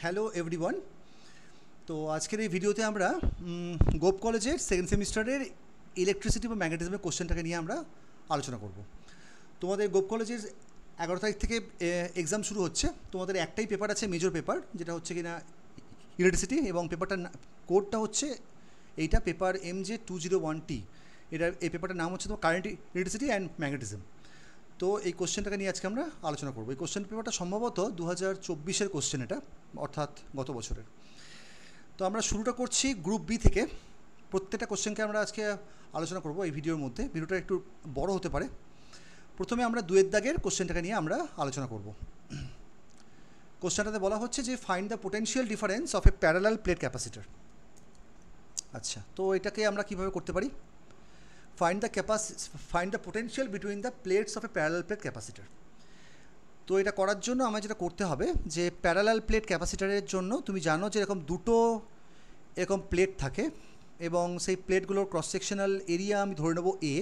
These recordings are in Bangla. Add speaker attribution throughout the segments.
Speaker 1: Hello everyone. তো আজকের এই ভিডিওতে আমরা গোপ কলেজের সেকেন্ড সেমিস্টারের ইলেকট্রিসিটি বা ম্যাগনেটিজমের কোশ্চেনটাকে নিয়ে আমরা আলোচনা করব। তোমাদের গোপ কলেজের 11 তারিখ থেকে এক্সাম শুরু হচ্ছে। তোমাদের একটাই পেপার আছে, মেজর পেপার, যেটা হচ্ছে কিনা ইলেকট্রিসিটি, এবং পেপারটার কোডটা হচ্ছে এইটা, পেপার MJ201T। এই পেপারটার নাম হচ্ছে তোমার কারেন্ট ইলেকট্রিসিটি অ্যান্ড ম্যাগনেটিজম। তো এই কোশ্চেনটাকে নিয়ে আজকে আমরা আলোচনা করবো। এই কোশ্চেন পেপারটা সম্ভবত 2024-এর কোশ্চেন, এটা অর্থাৎ গত বছরের। তো আমরা শুরুটা করছি গ্রুপ বি থেকে। প্রত্যেকটা কোশ্চেনকে আমরা আজকে আলোচনা করব এই ভিডিওর মধ্যে। ভিডিওটা একটু বড় হতে পারে। প্রথমে আমরা দুয়ের দাগের কোশ্চেনটাকে নিয়ে আমরা আলোচনা করব। কোশ্চেনটাতে বলা হচ্ছে যে find the potential difference of A parallel plate capacitor. আচ্ছা, তো এটাকে আমরা কীভাবে করতে পারি? Find the potential between the plates of A parallel plate capacitor. তো এটা করার জন্য আমার যেটা করতে হবে, যে প্যারালাল প্লেট ক্যাপাসিটারের জন্য তুমি জানো যে এরকম দুটো এরকম প্লেট থাকে, এবং সেই প্লেটগুলোর ক্রস সেকশনাল এরিয়া আমি ধরে নেব এ,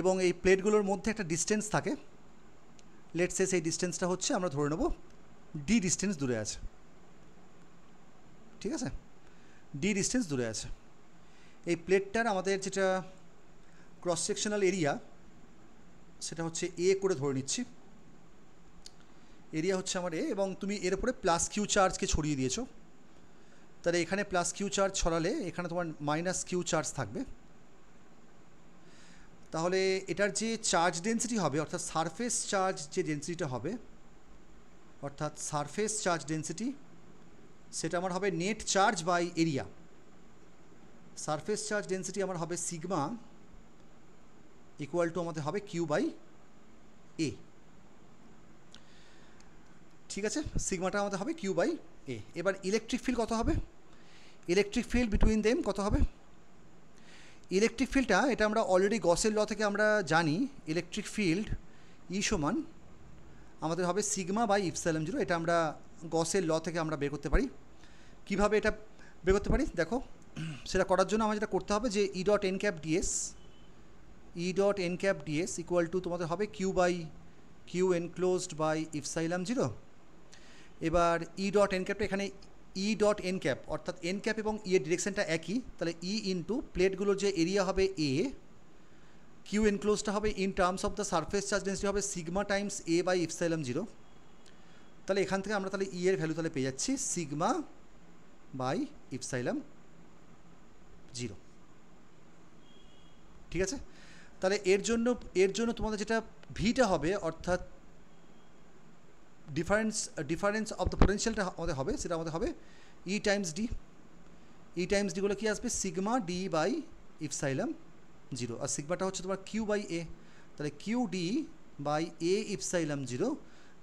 Speaker 1: এবং এই প্লেটগুলোর মধ্যে একটা ডিস্টেন্স থাকে। লেটস সে সেই ডিস্টেন্সটা হচ্ছে, আমরা ধরে নেব ডি ডিস্টেন্স দূরে আছে। ঠিক আছে, ডি ডিস্টেন্স দূরে আছে। এই প্লেটটার আমাদের যেটা ক্রস সেকশনাল এরিয়া, সেটা হচ্ছে এ করে ধরে নিচ্ছি। এরিয়া হচ্ছে আমার এ, এবং তুমি এর উপরে প্লাস কিউ চার্জকে ছড়িয়ে দিয়েছো। তাহলে এখানে প্লাস কিউ চার্জ ছড়ালে এখানে তোমার মাইনাস কিউ চার্জ থাকবে। তাহলে এটার যে চার্জ ডেন্সিটি হবে, অর্থাৎ সারফেস চার্জ যে ডেন্সিটিটা হবে, অর্থাৎ সারফেস চার্জ ডেন্সিটি, সেটা আমার হবে net charge by area. Surface charge density আমার হবে সিগমা ইকুয়াল টু আমাদের হবে কিউ বাই এ। ঠিক আছে, সিগমাটা আমাদের হবে কিউ বাই এ। এবার ইলেকট্রিক ফিল্ড কত হবে? ইলেকট্রিক ফিল্ড বিটুইন দেম কত হবে? ইলেকট্রিক ফিল্ডটা, এটা আমরা অলরেডি গসের ল থেকে আমরা জানি, ইলেকট্রিক ফিল্ড ই সমান আমাদের হবে সিগমা বাই ইপসাইলন জিরো। এটা আমরা গসের ল থেকে আমরা বের করতে পারি। কীভাবে এটা বের করতে পারি দেখো। সেটা করার জন্য আমার যেটা করতে হবে, যে E dot N cap DS equal to তোমাদের হবে Q by Q enclosed by epsilon zero. এবার ই ডট এন ক্যাপটা এখানে ই ডট এন ক্যাপ, অর্থাৎ এন ক্যাপ এবং ই এর ডিরেকশনটা একই, তাহলে ই ইন্টু প্লেটগুলোর যে এরিয়া হবে এ, কিউ এনক্লোজটা হবে in terms of the surface charge density হবে sigma times A by epsilon zero. তাহলে এখান থেকে আমরা তাহলে ই এর ভ্যালু তাহলে পেয়ে যাচ্ছি সিগমা বাই ইপসাইলন জিরো। ঠিক আছে, তাহলে এর জন্য তোমাদের যেটা ভিটা হবে, অর্থাৎ ডিফারেন্স অফ দ্য পোটেনশিয়ালটা আমাদের হবে, সেটা আমাদের হবে E times D. E times ডিগুলো কী আসবে? Sigma D by epsilon zero, আর সিগমাটা হচ্ছে তোমার কিউ বাই এ। তাহলে Q D by A epsilon zero,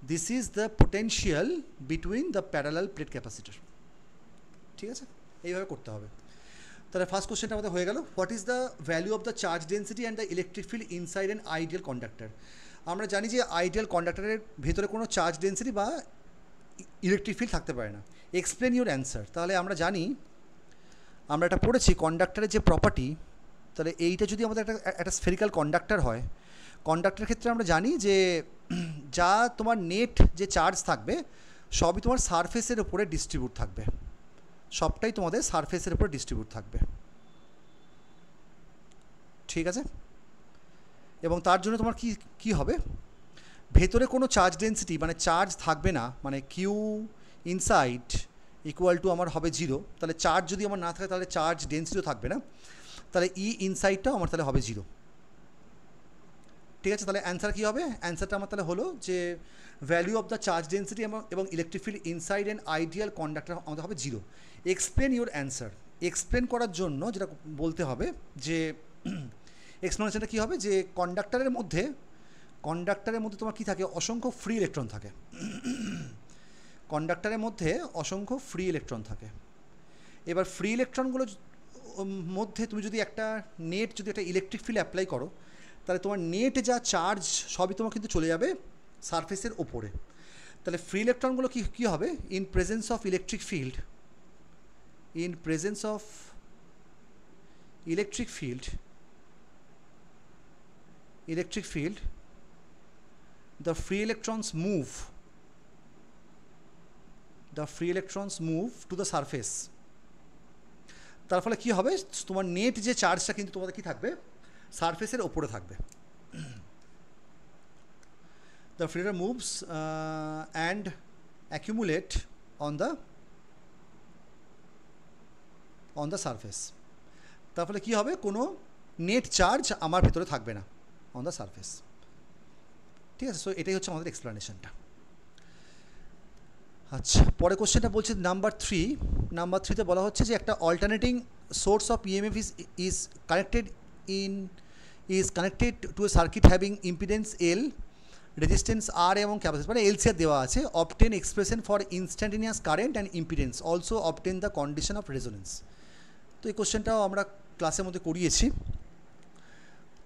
Speaker 1: this is the potential between the parallel plate capacitor. ঠিক আছে, এইভাবে করতে হবে। তাহলে ফার্স্ট কোশ্চেনটা আমাদের হয়ে গেল, what is the value of the charge density and the electric field inside an ideal conductor. আমরা জানি যে আইডিয়াল কন্ডাক্টরের ভেতরে কোনো চার্জ ডেন্সিটি বা ইলেকট্রিক ফিল্ড থাকতে পারে না। Explain your answer. তাহলে আমরা জানি, আমরা এটা পড়েছি কন্ডাক্টরের যে প্রপার্টি। তাহলে এইটা যদি আমাদের একটা স্ফেরিক্যাল কন্ডাক্টর হয়, কন্ডাক্টরের ক্ষেত্রে আমরা জানি যে যা তোমার নেট যে চার্জ থাকবে, সবই তোমার সারফেসের উপরে ডিস্ট্রিবিউট থাকবে, সবটাই তোমাদের সারফেসের উপরে ডিস্ট্রিবিউট থাকবে। ঠিক আছে, এবং তার জন্য তোমার কি হবে, ভেতরে কোনো চার্জ ডেন্সিটি মানে চার্জ থাকবে না, মানে কিউ ইনসাইড ইকুয়াল টু আমার হবে জিরো। তাহলে চার্জ যদি আমার না থাকে, তাহলে চার্জ ডেন্সিটিও থাকবে না, তাহলে ই ইনসাইডটাও আমার তাহলে হবে জিরো। ঠিক আছে, তাহলে অ্যান্সার কী হবে? অ্যান্সারটা আমার তাহলে হলো যে value of the charge density এবং electric field inside an ideal conductor আমাদের হবে zero. Explain your answer. Explain করার জন্য যেটা বলতে হবে, যে এক্সপ্লেনেশনটা কী হবে, যে কন্ডাক্টরের মধ্যে তোমার কী থাকে? অসংখ্য ফ্রি ইলেকট্রন থাকে। কন্ডাক্টরের মধ্যে অসংখ্য ফ্রি ইলেকট্রন থাকে। এবার ফ্রি ইলেকট্রনগুলোর মধ্যে তুমি যদি একটা ইলেকট্রিক ফিল্ড অ্যাপ্লাই করো, তাহলে তোমার নেট যা চার্জ সবই তোমার কিন্তু চলে যাবে সারফেসের ওপরে। তাহলে ফ্রি ইলেকট্রনগুলো কী হবে? In presence of electric field, the free electrons move the free electrons move to the surface, তার ফলে কী হবে, তোমার নেট যে চার্জটা কিন্তু তোমাদের কী থাকবে, সারফেসের ওপরে থাকবে। The free moves and accumulate on the surface, তার ফলে কী হবে, কোনো নেট চার্জ আমার ভেতরে থাকবে না অন দ্য সারফেস। ঠিক আছে, সো এটাই হচ্ছে আমাদের এক্সপ্লানেশনটা। আচ্ছা, পরে কোশ্চেনটা বলছে নাম্বার 3। নাম্বার 3-তে বলা হচ্ছে যে একটা alternating source of EMF is connected to a circuit having impedance L, resistance R এবং ক্যাপাসিট্যান্স, মানে এলসিআর দেওয়া আছে। Obtain expression for instantaneous current and impedance, also obtain the condition of resonance. তো এই কোশ্চেনটাও আমরা ক্লাসের মধ্যে করিয়েছি।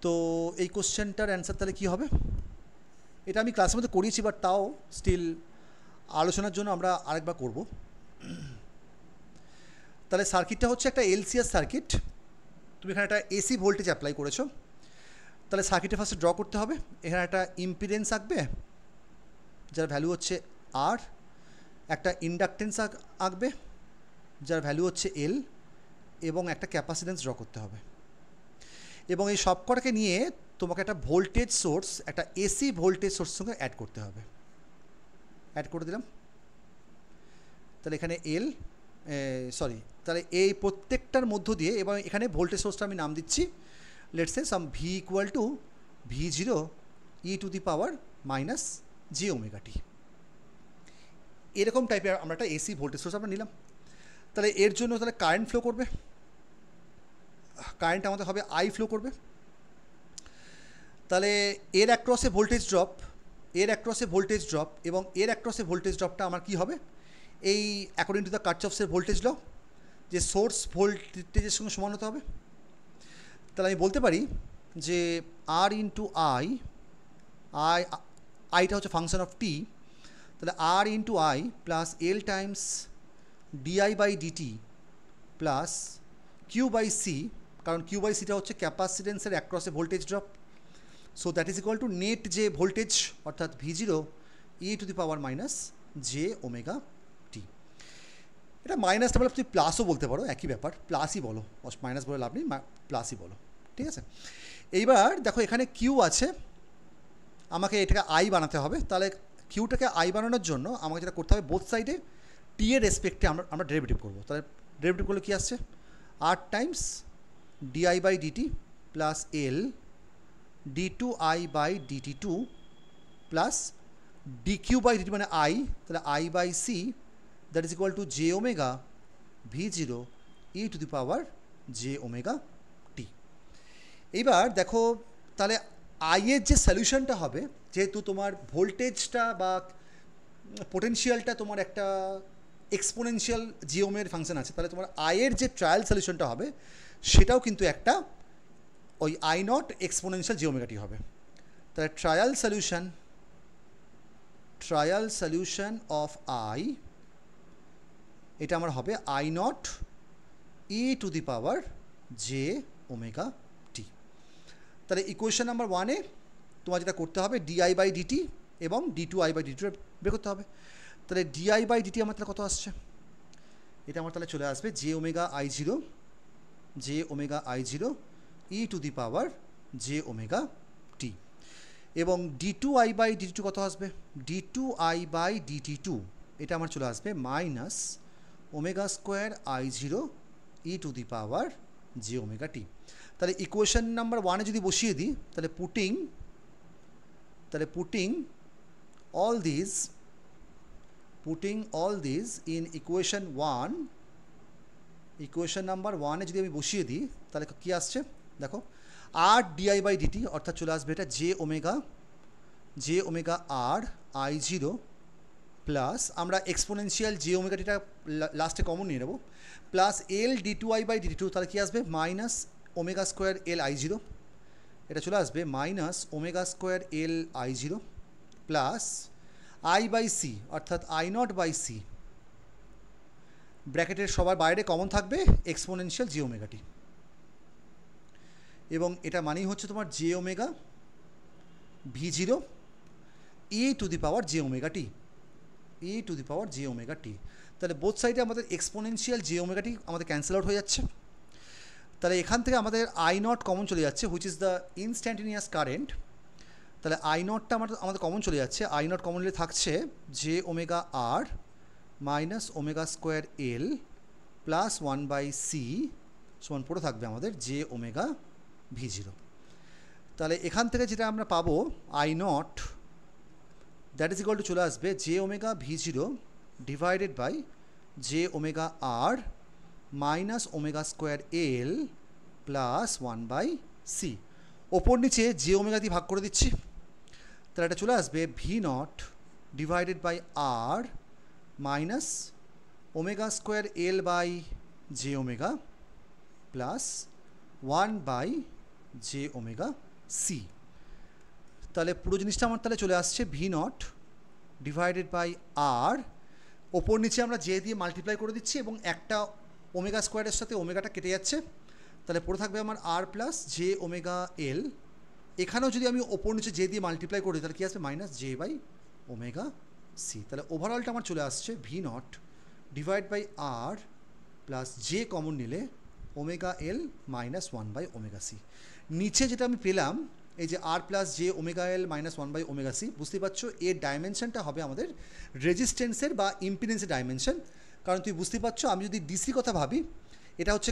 Speaker 1: তো এই কোশ্চেনটার অ্যান্সার তাহলে কী হবে, এটা আমি ক্লাসের মধ্যে করিয়েছি, বাট তাও স্টিল আলোচনার জন্য আমরা আরেকবার করব। তাহলে সার্কিটটা হচ্ছে একটা এলসিআর সার্কিট, তুমি এখানে একটা এসি ভোল্টেজ অ্যাপ্লাই করেছো। তাহলে সার্কিটে ফার্স্টে ড্র করতে হবে। এখানে একটা ইম্পিডেন্স আঁকবে যার ভ্যালু হচ্ছে আর, একটা ইন্ডাকটেন্স আঁকবে যার ভ্যালু হচ্ছে এল, এবং একটা ক্যাপাসিটেন্স ড্র করতে হবে। এবং এই সবকটাকে নিয়ে তোমাকে একটা ভোল্টেজ সোর্স, একটা এসি ভোল্টেজ সোর্সের সঙ্গে অ্যাড করতে হবে। অ্যাড করে দিলাম। তাহলে এখানে এল, সরি, তাহলে এই প্রত্যেকটার মধ্য দিয়ে, এবং এখানে ভোল্টেজ সোর্সটা আমি নাম দিচ্ছি, let's say some V equal to V0 e to the power minus J omega T. এরকম টাইপের আমরা একটা এসি ভোল্টেজ সোর্স আমরা নিলাম। তাহলে এর জন্য তাহলে কারেন্ট ফ্লো করবে, কারেন্ট আমাদের হবে আই ফ্লো করবে। তাহলে এর অ্যাক্রসে ভোল্টেজ ড্রপ, এর অ্যাক্রসে ভোল্টেজ ড্রপ এবং এর অ্যাক্রসে ভোল্টেজ ড্রপটা আমার কী হবে, এই অ্যাকর্ডিং টু দ্য কার্চফসের ভোল্টেজ ল, যে সোর্স ভোল্টেজের সঙ্গে সমান হতে হবে। তাহলে আমি বলতে পারি যে আর ইন্টু আই, আইটা হচ্ছে ফাংশন অফ টি, তাহলে R into I plus L times DI by DT plus Q by C, কারণ কিউ বাই সিটা হচ্ছে ক্যাপাসিটেন্সের অ্যাক্রসে voltage drop. So that is equal to net যে ভোল্টেজ অর্থাৎ V0 e to the power minus J omega T. এটা মাইনাসটা বলে তুমি প্লাসও বলতে পারো, একই ব্যাপার, প্লাসই বলো, মাইনাস বলে লাভ নেই, প্লাসই বলো। ঠিক আছে, এইবার দেখো এখানে কিউ আছে, আমাকে এটাকে আই বানাতে হবে। তাহলে কিউটাকে আই বানানোর জন্য আমাকে যেটা করতে হবে, বোথ সাইডে টি এর রেসপেক্টে আমরা ডেরিভেটিভ করবো। তাহলে ডেরিভেটিভ করলে কী আসছে, R times DI by DT plus L d2i by dt2 plus dq by dt মানে i, তাহলে i by c that is equal to J omega V0 e to the power J omega T. এইবার দেখো তাহলে আই এর যে সলিউশনটা হবে, যেহেতু তোমার ভোল্টেজটা বা পোটেনশিয়ালটা তোমার একটা এক্সপোনেনশিয়াল জিওমের ফাংশন আছে, তাহলে তোমার আয়ের যে ট্রায়াল সলিউশনটা হবে সেটাও কিন্তু একটা ওই আই নট এক্সপোনেনশিয়াল জিওমেগাটি হবে। তাহলে ট্রায়াল সলিউশন অফ আই, এটা আমার হবে I naught E to the power J omega T. তাহলে ইকুয়েশন নাম্বার 1-এ তোমার যেটা করতে হবে ডিআই বাই ডিটি এবং d2i বাই dt বের করতে হবে। তাহলে ডিআই বাই ডিটি আমার তাহলে কত আসছে, এটা আমার তাহলে চলে আসবে J omega I zero E to the power J omega T, এবং d2i বাই dt কত আসবে, d2i বাই dt2 এটা আমার চলে আসবে minus omega square I zero E to the power J omega T. তাহলে ইকুয়েশন নাম্বার 1-এ যদি বসিয়ে দিই, তাহলে putting all these in equation 1, equation number 1-এ যদি আমি বসিয়ে দিই তাহলে কী আসছে দেখো, আর ডিআই বাই ডিটি অর্থাৎ চলে আসবে এটা J omega R I zero plus আমরা exponential J omega theta last common নিয়ে নেব, plus L d2i by dt2, তাহলে কী আসবে minus omega square L I zero, এটা চলে আসবে minus omega square L I zero plus I by C অর্থাৎ আই নট বাই সি, ব্র্যাকেটের সবার বাইরে কমন থাকবে এক্সপোনেনশিয়াল জি ওমেগা টি, এবং এটা মানেই হচ্ছে তোমার J omega V0 e to the power J omega T. E to the power J omega T. তাহলে বোথ সাইডে আমাদের এক্সপোনেনশিয়াল জে ওমেগা টি আমাদের ক্যান্সেল আউট হয়ে যাচ্ছে। তাহলে এখান থেকে আমাদের আই নট কমন চলে যাচ্ছে, which is the instantaneous current. তাহলে আই নটটা আমাদের কমন চলে যাচ্ছে, আই নট কমন নিলে থাকছে J omega R minus omega square L plus 1/c সমান পড়ে থাকবে আমাদের জে ওমেগা ভি জিরো। তাহলে এখান থেকে যেটা আমরা পাবো I not that is equal to চলে আসবে J omega V zero divided by J omega R minus omega square L plus 1/c। ওপর নিচে জে ওমেগা দিয়ে ভাগ করে দিচ্ছি, তাহলে এটা চলে আসবে V naught divided by R minus omega square L by J omega plus 1/জে ওমেগা সি। তাহলে পুরো জিনিসটা আমার তাহলে চলে আসছে V naught divided by R, ওপর নিচে আমরা জে দিয়ে মাল্টিপ্লাই করে দিচ্ছি এবং একটা ওমেগা স্কোয়ারের সাথে ওমেগাটা কেটে যাচ্ছে, তাহলে পড়ে থাকবে আমার আর প্লাস জে ওমেগা এল। এখানেও যদি আমি ওপর নিচে জে দিয়ে মাল্টিপ্লাই করি তাহলে কী আসবে minus J by omega C. তাহলে ওভারঅলটা আমার চলে আসছে V naught divide by R plus J common নিলে ওমেগা এল মাইনাস 1/ওমেগা সি। নিচে যেটা আমি পেলাম এই যে R plus J omega L minus 1/ওমেগা সি, বুঝতেই পারছো এর ডাইমেনশনটা হবে আমাদের রেজিস্ট্যান্সের বা ইম্পিডেন্সের ডাইমেনশন। কারণ তুই বুঝতেই পারছো আমি যদি ডিসি কথা ভাবি, এটা হচ্ছে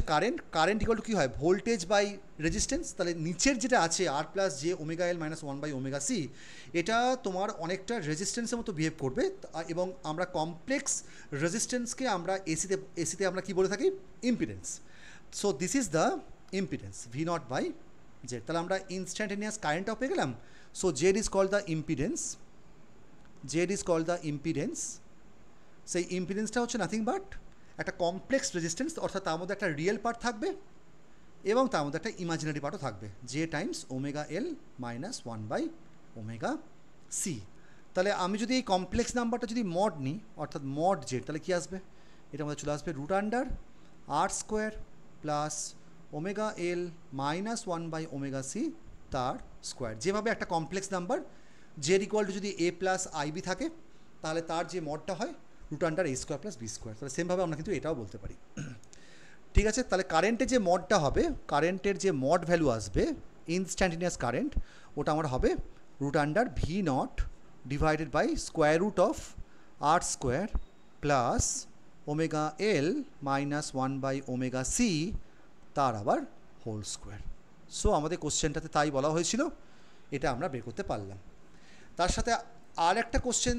Speaker 1: কারেন্ট ইকুয়াল টু কী হয় ভোল্টেজ বাই রেজিস্ট্যান্স। তাহলে নিচের যেটা আছে R plus J omega L minus 1/ওমেগা সি, এটা তোমার অনেকটা রেজিস্ট্যান্সের মতো বিহেভ করবে এবং আমরা কমপ্লেক্স রেজিস্ট্যান্সকে আমরা এসিতে আমরা কী বলে থাকি impedance. So this is the impedance V not by Z. তাহলে আমরা ইনস্ট্যান্টেনিয়াস কারেন্টটাও পেয়ে গেলাম। So Z is called the impedance, Z is called the impedance. সেই ইম্পিডেন্সটা হচ্ছে নাথিং বাট একটা কমপ্লেক্স রেজিস্ট্যান্স, অর্থাৎ তার মধ্যে একটা রিয়েল পার্ট থাকবে এবং তার মধ্যে একটা ইমাজিনারি পার্টও থাকবে, J times omega L minus 1/ওমেগা সি। তাহলে আমি যদি এই কমপ্লেক্স নাম্বারটা যদি মড নিই অর্থাৎ মড জেড, তাহলে কী আসবে এটা আমাদের চলে আসবে root under R square plus omega L minus 1/ওমেগা সি তার স্কোয়ার। যেভাবে একটা complex number Z equal to যদি এ প্লাস আইবি থাকে তাহলে তার যে মডটা হয় রুট আন্ডার এ স্কোয়ার প্লাস বি স্কোয়ার। তাহলে সেমভাবে আমরা কিন্তু এটাও বলতে পারি। ঠিক আছে, তাহলে কারেন্টের যে মডটা হবে, কারেন্টের যে মড ভ্যালু আসবে ইনস্ট্যান্টেনিয়াস কারেন্ট, ওটা আমার হবে root under V naught divided by square root of R square plus omega L minus 1/ওমেগা সি তার আবার হোল স্কোয়ার। সো আমাদের কোশ্চেনটাতে তাই বলা হয়েছিল, এটা আমরা বের করতে পারলাম। তার সাথে আর একটা কোশ্চেন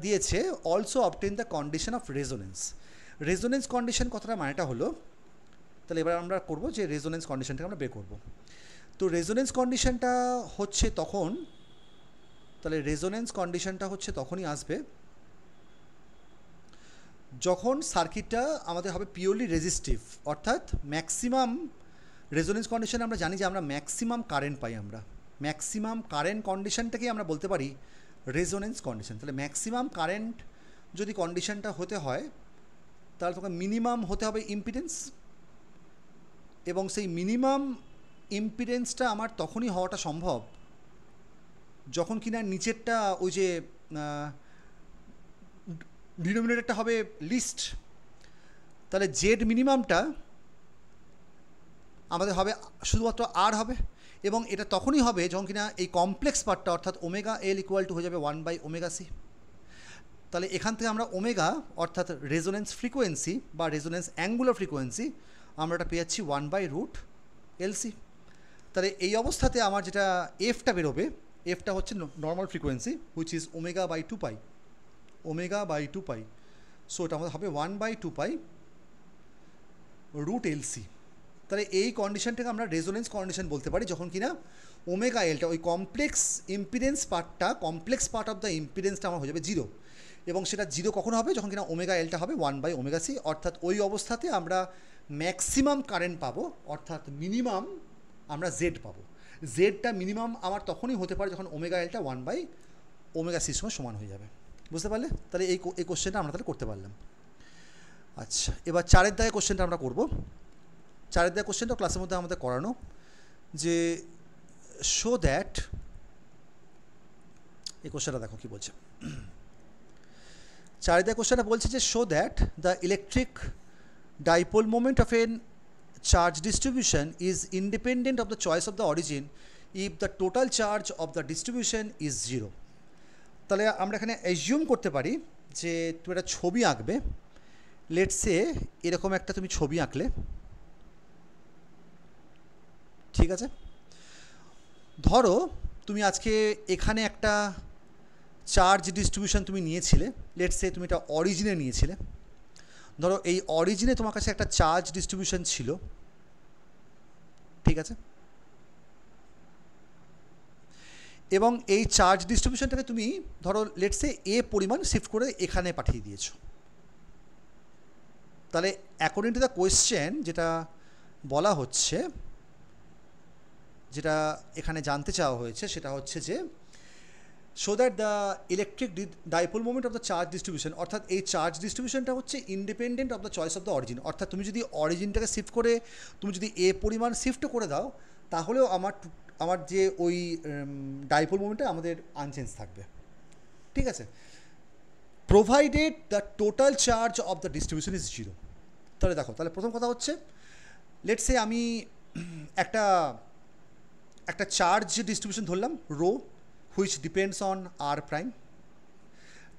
Speaker 1: দিয়েছে also obtain the condition of resonance. Resonance condition কথাটা মানেটা হলো, তাহলে এবার আমরা করবো যে রেজোনেন্স কন্ডিশনটাকে আমরা বের করব। তো রেজোনেন্স কন্ডিশনটা হচ্ছে তখন, তাহলে রেজোনেন্স কন্ডিশনটা হচ্ছে তখনই আসবে যখন সার্কিটটা আমাদের হবে পিওরলি রেজিস্টিভ, অর্থাৎ ম্যাক্সিমাম রেজোনেন্স কন্ডিশনে আমরা জানি যে আমরা ম্যাক্সিমাম কারেন্ট পাই, আমরা ম্যাক্সিমাম কারেন্ট কন্ডিশনটাকেই আমরা বলতে পারি রেজোনেন্স কন্ডিশন। তাহলে ম্যাক্সিমাম কারেন্ট যদি কন্ডিশনটা হতে হয় তাহলে তখন মিনিমাম হতে হবে ইম্পিডেন্স, এবং সেই মিনিমাম ইম্পিডেন্সটা আমার তখনই হওয়াটা সম্ভব যখন কিনা নিচেরটা ওই যে ডিনোমিনেটরটা হবে লিস্ট। তাহলে জেড মিনিমামটা আমাদের হবে শুধুমাত্র আর হবে, এবং এটা তখনই হবে যখন কিনা এই কমপ্লেক্স পার্টটা অর্থাৎ ওমেগা এল ইকুয়াল টু হয়ে যাবে 1/ওমেগা সি। তাহলে এখান থেকে আমরা ওমেগা অর্থাৎ রেজোনেন্স ফ্রিকোয়েন্সি বা রেজোনেন্স অ্যাঙ্গুলার ফ্রিকোয়েন্সি আমরা এটা পেয়ে যাচ্ছি 1/√LC। তাহলে এই অবস্থাতে আমার যেটা এফটা বেরোবে, এফটা হচ্ছে নর্মাল ফ্রিকোয়েন্সি হুইচ ইজ ওমেগা/2π, ওমেগা/2π। সো এটা আমাদের হবে 1/2π√LC। তাহলে এই কন্ডিশনটাকে আমরা রেজোনেন্স কন্ডিশন বলতে পারি যখন কিনা ওমেগা এলটা ওই কমপ্লেক্স ইম্পিডেন্স পার্টটা, কমপ্লেক্স পার্ট অফ দ্য ইম্পিডেন্সটা আমার হয়ে যাবে 0, এবং সেটা 0 কখন হবে যখন কিনা ওমেগা এলটা হবে 1/ওমেগা সি। অর্থাৎ ওই অবস্থাতে আমরা ম্যাক্সিমাম কারেন্ট পাবো, অর্থাৎ মিনিমাম আমরা জেড পাবো। জেডটা মিনিমাম আমার তখনই হতে পারে যখন ওমেগা এলটা 1/ওমেগা সির সঙ্গে সমান হয়ে যাবে। বুঝতে পারলে? তাহলে এই কোশ্চেনটা আমরা তাহলে করতে পারলাম। আচ্ছা, এবার 4 দাগে কোশ্চেনটা আমরা করব। 4 দাগে কোশ্চেনটা ক্লাসের মধ্যে আমাদের করানো যে শো দ্যাট, এই কোশ্চেনটা দেখো কী বলছে। চারিদা কোশ্চেনটা বলছে যে show that the electric dipole moment of N charge distribution is independent of the choice of the origin if the total charge of the distribution is 0. তাহলে আমরা এখানে অ্যাজিউম করতে পারি যে তুমি একটা ছবি আঁকবে, লেটস সে এরকম একটা তুমি ছবি আঁকলে, ঠিক আছে? ধরো তুমি আজকে এখানে একটা চার্জ ডিস্ট্রিবিউশন তুমি নিয়েছিলে, লেটস সে তুমি এটা অরিজিনে নিয়েছিলে। ধরো এই অরিজিনে তোমার কাছে একটা চার্জ ডিস্ট্রিবিউশন ছিল, ঠিক আছে? এবং এই চার্জ ডিস্ট্রিবিউশনটাকে তুমি ধরো লেটস সে এ পরিমাণ শিফট করে এখানে পাঠিয়ে দিয়েছো। তাহলে অ্যাকর্ডিং টু দ্য কোয়েশ্চেন যেটা বলা হচ্ছে, যেটা এখানে জানতে চাওয়া হয়েছে সেটা হচ্ছে যে so that the electric dipole moment of the charge distribution, অর্থাৎ এই চার্জ ডিস্ট্রিবিউশনটা হচ্ছে independent of the choice of the origin. অর্থাৎ তুমি যদি অরিজিনটাকে শিফট করে তুমি যদি এ পরিমাণ শিফটও করে দাও, তাহলেও আমার যে ওই ডাইপোল মোমেন্টটা আমাদের আনচেঞ্জ থাকবে, ঠিক আছে? Provided the total charge of the distribution is 0। তাহলে দেখো, তাহলে প্রথম কথা হচ্ছে লেটস সে আমি একটা চার্জ ডিস্ট্রিবিউশন ধরলাম rho, which depends on R prime.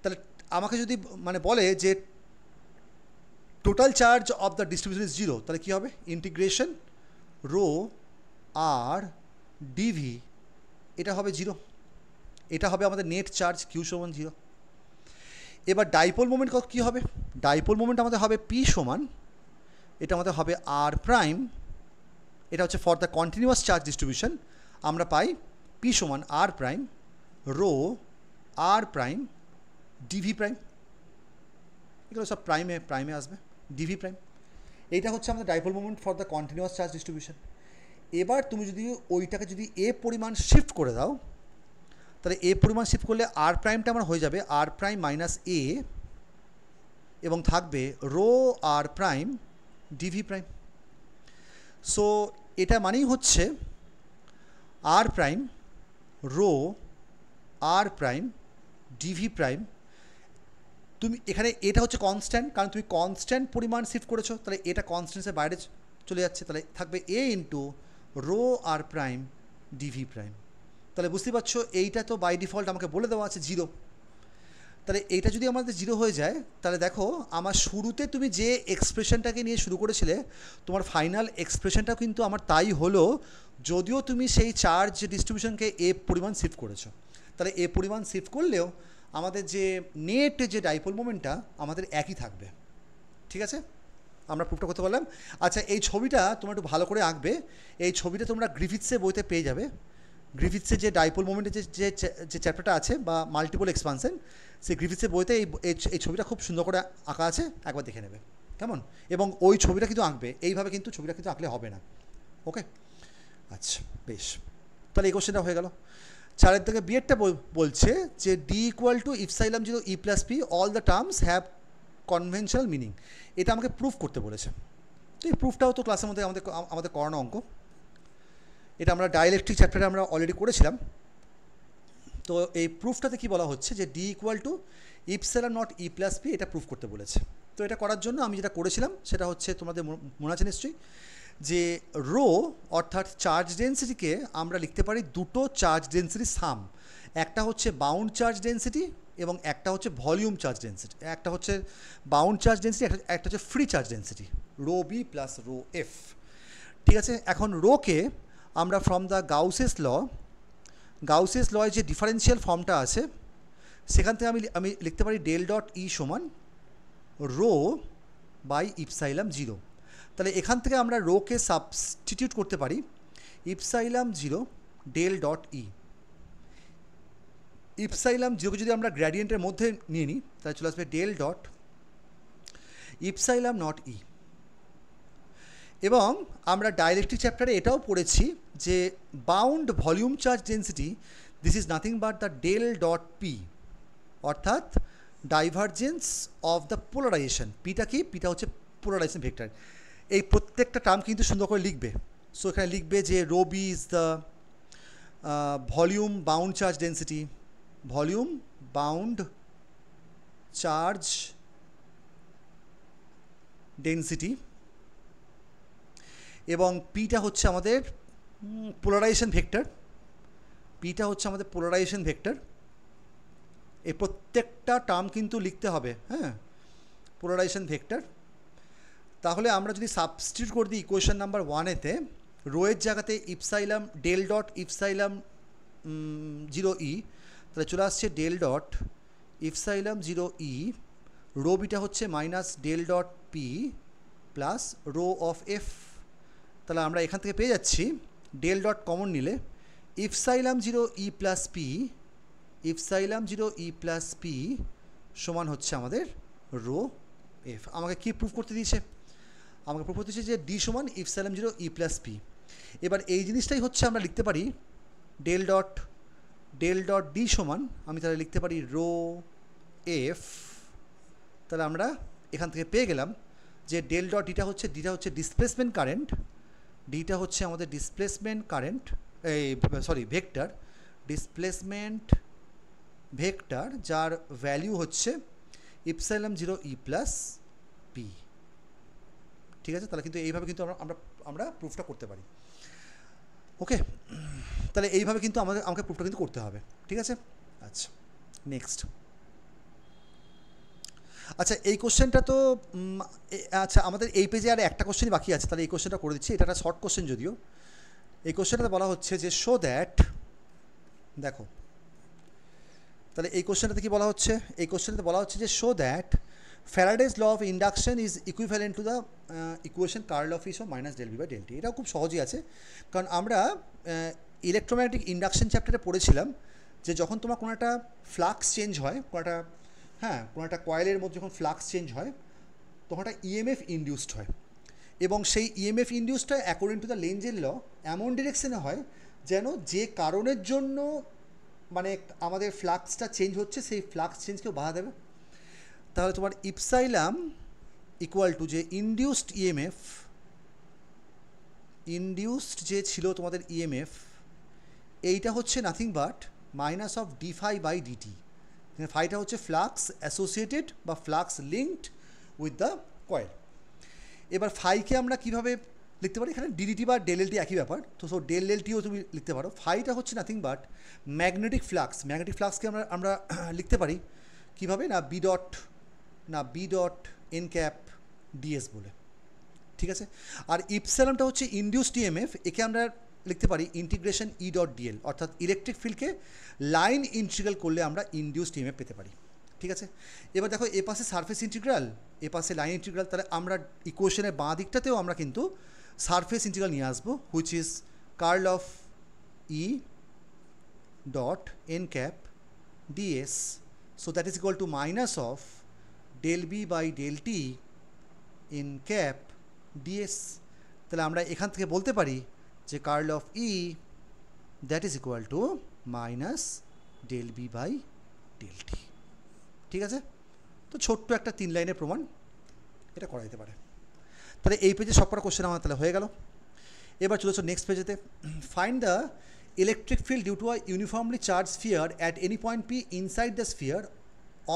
Speaker 1: তাহলে আমাকে যদি মানে বলে যে total charge of the distribution is 0, তাহলে কী হবে? ইন্টিগ্রেশন রো আর ডিভি, এটা হবে 0, এটা হবে আমাদের নেট চার্জ কিউ সমান 0। এবার ডাইপোল মোমেন্ট কী হবে? ডাইপোল মোমেন্ট আমাদের হবে পি সমান, এটা আমাদের হবে আর প্রাইম, এটা হচ্ছে for the continuous charge distribution আমরা পাই পি সমান আর প্রাইম রো আর প্রাইম ডিভি প্রাইম, এগুলো সব প্রাইমে আসবে, ডিভি প্রাইম। এইটা হচ্ছে আমাদের dipole moment for the continuous charge distribution. এবার তুমি যদি ওইটাকে যদি এ পরিমাণ শিফট করে দাও, তাহলে এ পরিমাণ শিফট করলে আর প্রাইমটা আমার হয়ে যাবে আর প্রাইম মাইনাস এ, এবং থাকবে রো আর প্রাইম ডিভি প্রাইম। সো এটা মানেই হচ্ছে আর প্রাইম রো আর প্রাইম ডিভি প্রাইম। তুমি এখানে এটা হচ্ছে কনস্ট্যান্ট, কারণ তুমি কনস্ট্যান্ট পরিমাণ শিফট করেছো, তাহলে এটা কনস্ট্যান্টের বাইরে চলে যাচ্ছে, তাহলে থাকবে এ ইন্টু রো আর প্রাইম ডিভি প্রাইম। তাহলে বুঝতে পারছো এইটা তো বাই ডিফল্ট আমাকে বলে দেওয়া আছে 0। তাহলে এইটা যদি আমাদের 0 হয়ে যায়, তাহলে দেখো আমার শুরুতে তুমি যে এক্সপ্রেশনটাকে নিয়ে শুরু করেছিলে, তোমার ফাইনাল এক্সপ্রেশনটাও কিন্তু আমার তাই হলো, যদিও তুমি সেই চার্জ ডিস্ট্রিবিউশনকে এ পরিমাণ শিফট করেছো। তাহলে এ পরিমাণ শিফট করলেও আমাদের যে নেট যে ডাইপোল মোমেন্টটা আমাদের একই থাকবে, ঠিক আছে? আমরা প্রুফটা করতে পারলাম। আচ্ছা, এই ছবিটা তোমরা একটু ভালো করে আঁকবে। এই ছবিটা তোমরা গ্রিফিথসের বইতে পেয়ে যাবে। গ্রিফিথসের যে ডাইপোল মোমেন্টের যে চ্যাপ্টারটা আছে বা মাল্টিপল এক্সপানশন, সেই গ্রিফিথসের বইতে এই ছবিটা খুব সুন্দর করে আঁকা আছে, একবার দেখে নেবে কেমন। এবং ওই ছবিটা কিন্তু আঁকবে, এইভাবে কিন্তু ছবিটা কিন্তু আঁকলে হবে না, ওকে? আচ্ছা, বেশ, তাহলে এই কোশ্চেনটা হয়ে গেল। চারের থেকে বিয়েরটা বলছে যে D equal to epsilon 0 E plus P all the terms have conventional meaning. এটা আমাকে প্রুফ করতে বলেছে। তো এই প্রুফটাও তো ক্লাসের মধ্যে আমাদের করানো অঙ্ক। এটা আমরা ডাইইলেকট্রিক চ্যাপ্টারে আমরা অলরেডি করেছিলাম। তো এই প্রুফটাতে কি বলা হচ্ছে যে D equal to epsilon not E plus P, এটা প্রুফ করতে বলেছে। তো এটা করার জন্য আমি যেটা করেছিলাম সেটা হচ্ছে, তোমাদের মনে আছে নিশ্চয়ই, যে রো অর্থাৎ চার্জ ডেন্সিটিকে আমরা লিখতে পারি দুটো চার্জ ডেন্সিটির সাম। একটা হচ্ছে বাউন্ড চার্জ ডেন্সিটি এবং একটা হচ্ছে ভলিউম চার্জ ডেন্সিটি। একটা হচ্ছে বাউন্ড চার্জ ডেন্সিটি, একটা হচ্ছে free charge density, rho B plus rho F, ঠিক আছে? এখন রোকে আমরা ফ্রম দ্য গাউসেস লয় যে ডিফারেন্সিয়াল ফর্মটা আছে সেখান থেকে আমি লিখতে পারি ডেল ডট ই সমান রো বাই ইপসাইলাম 0। তাহলে এখান থেকে আমরা রোকে সাবস্টিটিউট করতে পারি ইপসাইলাম 0 ডেল ডট ই। ইপসাইলাম 0কে যদি আমরা গ্রেডিয়েন্টের মধ্যে নিয়ে নিই, তাহলে চলে আসবে del dot epsilon not E. এবং আমরা ডাইইলেকট্রিক চ্যাপ্টারে এটাও পড়েছি যে bound volume charge density, this is nothing but the del dot P, অর্থাৎ ডাইভারজেন্স অফ দ্য পোলারাইজেশন। পিটা কি? পিটা হচ্ছে পোলারাইজেশন ভেক্টর। এই প্রত্যেকটা টার্ম কিন্তু সুন্দর করে লিখবে। সো এখানে লিখবে যে rho B is the volume bound charge density, volume bound charge density এবং পিটা হচ্ছে আমাদের পোলারাইজেশন ভেক্টর, পিটা হচ্ছে আমাদের পোলারাইজেশন ভেক্টর। এই প্রত্যেকটা টার্ম কিন্তু লিখতে হবে, হ্যাঁ, পোলারাইজেশন ভেক্টর। তাহলে আমরা যদি সাবস্টিটিউট করে দিই ইকুয়েশন নাম্বার 1-এতে, রোয়ের জায়গাতে epsilon del dot epsilon 0 E, তাহলে চলে আসছে del dot epsilon 0 E, rho beta হচ্ছে minus del dot P plus rho of F. তাহলে আমরা এখান থেকে পেয়ে যাচ্ছি ডেল ডট কমন নিলে epsilon 0 E plus P, epsilon 0 E plus P সমান হচ্ছে আমাদের রো এফ। আমাকে কি প্রুফ করতে দিয়েছে? আমাকে প্রুফ করতে দিয়েছে যে ডি সমান ইপসাইলাম 0 E প্লাস পি। এবার এই জিনিসটাই হচ্ছে আমরা লিখতে পারি ডেল ডট ডি সমান, আমি তাহলে লিখতে পারি রো এফ। তাহলে আমরা এখান থেকে পেয়ে গেলাম যে ডেল ডট ডিটা হচ্ছে ডিসপ্লেসমেন্ট কারেন্ট, ডিটা হচ্ছে আমাদের ডিসপ্লেসমেন্ট কারেন্ট, এই সরি ভেক্টর, ডিসপ্লেসমেন্ট ভেক্টর যার ভ্যালু হচ্ছে ইপসাইলাম 0 E প্লাস পি। ঠিক আছে, তাহলে কিন্তু এইভাবে কিন্তু আমরা প্রুফটা করতে পারি। ওকে, তাহলে এইভাবে কিন্তু আমাকে প্রুফটা কিন্তু করতে হবে। ঠিক আছে, আচ্ছা নেক্সট। আচ্ছা এই কোশ্চেনটা তো আচ্ছা আমাদের এই পেজে আর একটা কোশ্চেনই বাকি আছে, তাহলে এই কোশ্চেনটা করে দিচ্ছি। এটা একটা শর্ট কোশ্চেন যদিও। এই কোশ্চেনটাতে বলা হচ্ছে যে শো দ্যাট, দেখো তাহলে এই কোশ্চেনটাতে কী বলা হচ্ছে? এই কোশ্চেনটাতে বলা হচ্ছে যে show that Faraday's law of induction is equivalent to the equation curl of is of minus del B by del T. এটাও খুব সহজই আছে, কারণ আমরা ইলেকট্রোম্যাগনেটিক ইন্ডাকশন চ্যাপ্টারে পড়েছিলাম যে যখন তোমার কোনো একটা ফ্লাক্স চেঞ্জ হয়, কোনো একটা কয়েলের মধ্যে যখন ফ্লাক্স চেঞ্জ হয় তখন একটা ইএমএফ ইনডিউসড হয়, এবং সেই ইএমএফ ইনডিউসডটা অ্যাকর্ডিং টু দ্য লেঞ্জের ল এমন ডিরেকশনে হয় যেন যে কারণের জন্য মানে আমাদের ফ্লাক্সটা চেঞ্জ হচ্ছে সেই ফ্লাক্স চেঞ্জকেও বাধা দেবে। তাহলে তোমার ইপসাইলাম ইকুয়াল টু যে ইনডিউসড ইএমএফ, ইনডিউসড যে ছিল তোমাদের ইএমএফ, এইটা হচ্ছে nothing but minus of D phi by DT. ফাইটা হচ্ছে ফ্লাক্স অ্যাসোসিয়েটেড বা flux linked with the coil. এবার ফাইকে আমরা কীভাবে লিখতে পারি? এখানে ডিডিটি বা ডেল এলটি একই ব্যাপার, তো সো ডেল এলটিও তুমি লিখতে পারো। ফাইটা হচ্ছে নাথিং বাট ম্যাগনেটিক ফ্লাক্সকে আমরা লিখতে পারি কীভাবে? না B dot N cap DS বলে। ঠিক আছে, আর ইপসাইলনটা হচ্ছে ইনডিউসড ইএমএফ, একে আমরা লিখতে পারি ইন্টিগ্রেশন ই ডট ডিএল, অর্থাৎ ইলেকট্রিক ফিল্ডকে লাইন ইন্টিগ্রাল করলে আমরা ইনডিউসড ইএমএফ পেতে পারি। ঠিক আছে, এবার দেখো এ পাশে সারফেস ইন্টিগ্রাল, এ পাশে লাইন ইন্টিগ্রাল, তাহলে আমরা ইকুয়েশনের বাঁ দিকটাতেও আমরা কিন্তু সারফেস ইন্টিগ্রাল নিয়ে আসবো, which is curl of E dot N cap DS, so that is equal to minus of del B by del T in cap DS. তাহলে আমরা এখান থেকে বলতে পারি যে curl of E that is equal to minus del B by del T. ঠিক আছে, তো ছোট্ট একটা 3 লাইনের প্রমাণ, এটা করা যেতে পারে। তাহলে এই পেজে সবকটা কোশ্চেন আমার তাহলে হয়ে গেল। এবার চলেছ নেক্সট পেজেতে। Find the electric field due to a uniformly charge sphere at any point P inside the sphere,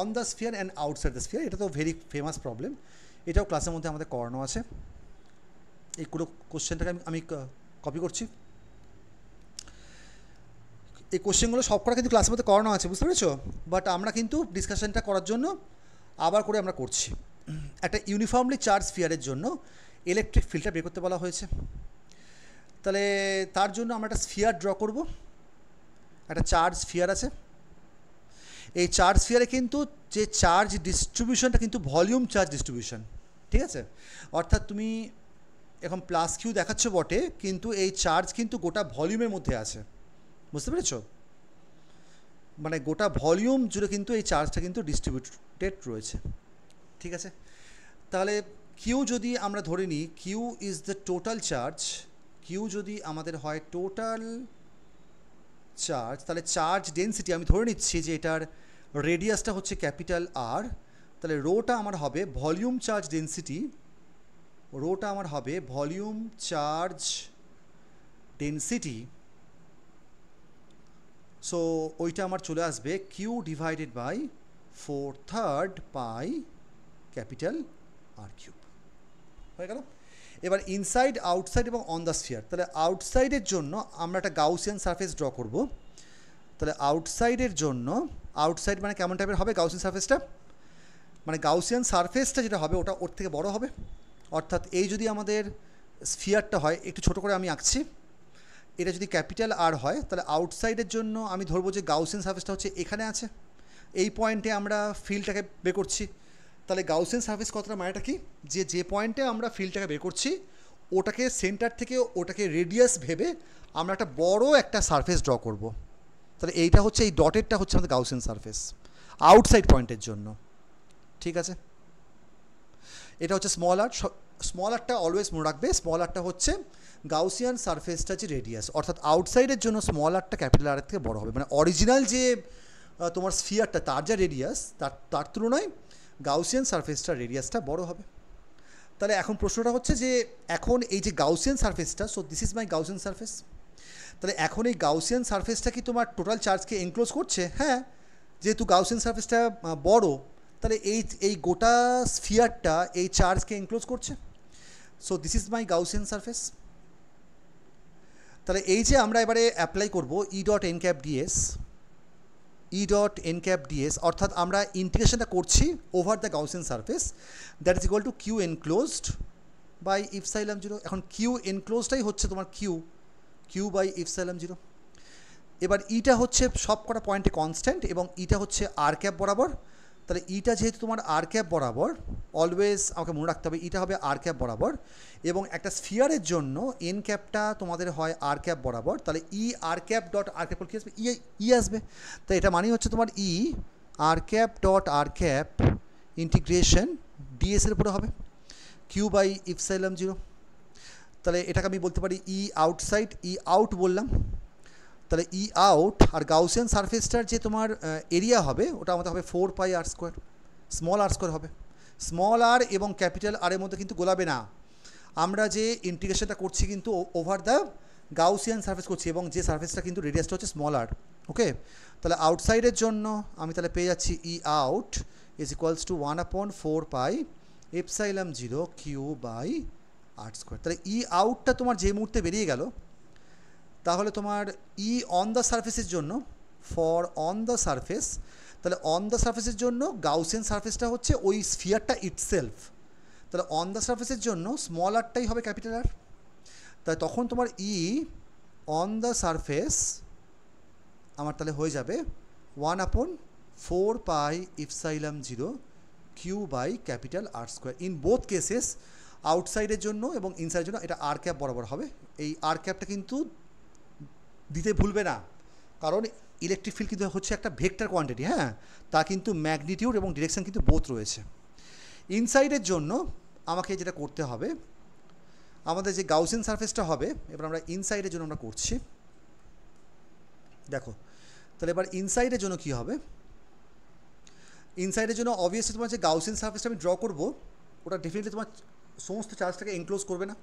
Speaker 1: on the sphere and outside the sphere. এটা তো ভেরি ফেমাস প্রবলেম, এটাও ক্লাসের মধ্যে আমাদের করানো আছে। এই পুরো কোশ্চেনটাকে আমি কপি করছি। এই কোশ্চেনগুলো সবকটা কিন্তু ক্লাসের মধ্যে করানো আছে, বুঝতে পেরেছো? বাট আমরা কিন্তু ডিসকাশনটা করার জন্য আবার করে আমরা করছি। একটা ইউনিফর্মলি চার্জ স্ফিয়ারের জন্য ইলেকট্রিক ফিল্ডটা বের করতে বলা হয়েছে। তাহলে তার জন্য আমরা একটা স্ফিয়ার ড্র করব। একটা চার্জ স্ফিয়ার আছে, এই চার্জ স্ফিয়ারে কিন্তু যে চার্জ ডিস্ট্রিবিউশনটা কিন্তু ভলিউম চার্জ ডিস্ট্রিবিউশন। ঠিক আছে, অর্থাৎ তুমি এখন প্লাস কিউ দেখাচ্ছ বটে, কিন্তু এই চার্জ কিন্তু গোটা ভলিউমের মধ্যে আছে, বুঝতে পেরেছো? মানে গোটা ভলিউম জুড়ে কিন্তু এই চার্জটা কিন্তু ডিস্ট্রিবিউটেড রয়েছে। ঠিক আছে, তাহলে কিউ যদি আমরা ধরে নিই Q is the total charge, Q যদি আমাদের হয় টোটাল চার্জ, তাহলে চার্জ ডেন্সিটি আমি ধরে নিচ্ছি যে এটার রেডিয়াসটা হচ্ছে ক্যাপিটাল আর, তাহলে রোটা আমার হবে ভলিউম চার্জ ডেন্সিটি, রোটা আমার হবে ভলিউম চার্জ ডেন্সিটি। সো ওইটা আমার চলে আসবে Q divided by 4/3 pi capital R cube হয়ে গেল। এবার ইনসাইড, আউটসাইড এবং অন দ্য স্ফিয়ার। তাহলে আউটসাইডের জন্য আমরা একটা গাউসিয়ান সারফেস ড্র করব। তাহলে আউটসাইডের জন্য, আউটসাইড মানে কেমন টাইপের হবে গাউসিয়ান সারফেসটা? মানে গাউসিয়ান সারফেসটা যেটা হবে ওটা ওর থেকে বড় হবে। অর্থাৎ এই যদি আমাদের স্ফিয়ারটা হয়, একটু ছোটো করে আমি আঁকছি, এটা যদি ক্যাপিটাল আর হয় তাহলে আউটসাইডের জন্য আমি ধরবো যে গাউসিয়ান সারফেসটা হচ্ছে এখানে আছে, এই পয়েন্টে আমরা ফিল্ডটাকে বের করছি। তাহলে গাউসিয়ান সারফেস কতটা মানেটা কি, যে পয়েন্টে আমরা ফিল্ডটাকে বের করছি ওটাকে সেন্টার থেকে ওটাকে রেডিয়াস ভেবে আমরা একটা বড় একটা সারফেস ড্র করব। তাহলে এইটা হচ্ছে, এই ডটেরটা হচ্ছে আমাদের গাউসিয়ান সারফেস আউটসাইড পয়েন্টের জন্য। ঠিক আছে, এটা হচ্ছে স্মল আর। স্মল আরটা অলওয়েজ মনে রাখবে, স্মল আরটা হচ্ছে গাউসিয়ান সারফেসটা যে রেডিয়াস, অর্থাৎ আউটসাইডের জন্য স্মল আরটা ক্যাপিটাল আরের থেকে বড় হবে। মানে অরিজিনাল যে তোমার স্ফিয়ারটা তার যা রেডিয়াস তার তুলনায় গাউসিয়ান সারফেসটার রেডিয়াসটা বড় হবে। তাহলে এখন প্রশ্নটা হচ্ছে যে এখন এই যে গাউসিয়ান সারফেসটা, so this is my Gaussian surface. তাহলে এখন এই গাউসিয়ান সারফেসটা কি তোমার টোটাল চার্জকে এনক্লোজ করছে? হ্যাঁ, যেহেতু গাউসিয়ান সারফেসটা বড় তাহলে এই গোটা স্ফিয়ারটা এই চার্জকে এনক্লোজ করছে। So this is my Gaussian surface. তাহলে এই যে আমরা এবারে অ্যাপ্লাই করব E dot N cap DS, E dot N cap DS, অর্থাৎ আমরা ইন্টিগ্রেশনটা করছি over the Gaussian surface, that is equal to Q enclosed by epsilon zero. এখন কিউ এনক্লোজটাই হচ্ছে তোমার কিউ বাই ইপসাইলন জিরো। এবার ইটা হচ্ছে সব কটা পয়েন্টে কনস্ট্যান্ট এবং ইটা হচ্ছে আর ক্যাপ বরাবর। তাহলে ইটা যেহেতু তোমার আর ক্যাপ বরাবর, অলওয়েজ আমাকে মনে রাখতে হবে ইটা হবে আর ক্যাপ বরাবর, এবং একটা স্ফিয়ারের জন্য এন ক্যাপটা তোমাদের হয় আর ক্যাপ বরাবর। তাহলে ই আর ক্যাপ ডট আর ক্যাপ কী আসবে? ই আসবে। তাই এটা মানেই হচ্ছে তোমার ই আর ক্যাপ ডট আর ক্যাপ ইন্টিগ্রেশন ডিএস এর উপরে হবে কিউ বাই ইপসাইলন জিরো। তাহলে এটাকে আমি বলতে পারি ই আউটসাইড, ই আউট বললাম। তাহলে ই আউট আর গাউসিয়ান সারফেসটার যে তোমার এরিয়া হবে ওটা আমাদের হবে 4 পাই আর স্কোয়ার, স্মল আর স্কোয়ার হবে। স্মল আর এবং ক্যাপিটাল আর এর মধ্যে কিন্তু গোলাবে না, আমরা যে ইন্টিগ্রেশনটা করছি কিন্তু ওভার দ্য গাউসিয়ান সারফেস করছি, এবং যে সারফেসটা কিন্তু রেডিয়াসটা হচ্ছে স্মল আর। ওকে, তাহলে আউটসাইডের জন্য আমি তাহলে পেয়ে যাচ্ছি E out is equals to 1/4 pi epsilon zero Q by R square. তাহলে ই আউটটা তোমার যে মুহূর্তে বেরিয়ে গেল, তাহলে তোমার ই অন দ্য সারফেসের জন্য, ফর অন দ্য সারফেস, তাহলে অন দ্য সারফেসের জন্য গাউসিয়ান সারফেসটা হচ্ছে ওই স্ফিয়ারটা ইটসেলফ। তাহলে অন দ্য সারফেসের জন্য স্মল আরটাই হবে ক্যাপিটাল আর। তাই তখন তোমার ই অন দ্য সারফেস আমার তাহলে হয়ে যাবে 1/4 pi epsilon zero Q by capital R square. In both cases, আউটসাইডের জন্য এবং ইনসাইডের জন্য এটা আর ক্যাপ বরাবর হবে। এই আর ক্যাপটা কিন্তু দিতে ভুলবে না, কারণ ইলেকট্রিক ফিল্ড কিন্তু হচ্ছে একটা ভেক্টর কোয়ান্টিটি, হ্যাঁ, তা কিন্তু ম্যাগনিটিউড এবং ডিরেকশন কিন্তু বোথ রয়েছে। ইনসাইডের জন্য আমাকে যেটা করতে হবে, আমাদের যে গাউসিয়ান সারফেসটা হবে, এবার আমরা ইনসাইডের জন্য আমরা করছি। দেখো তাহলে এবার ইনসাইডের জন্য কী হবে, ইনসাইডের জন্য অবভিয়াসলি তোমার যে গাউসিয়ান সারফেসটা আমি ড্র করবো ওটা ডেফিনেটলি তোমার সমস্ত চার্জটাকে এনক্লোজ করবে না।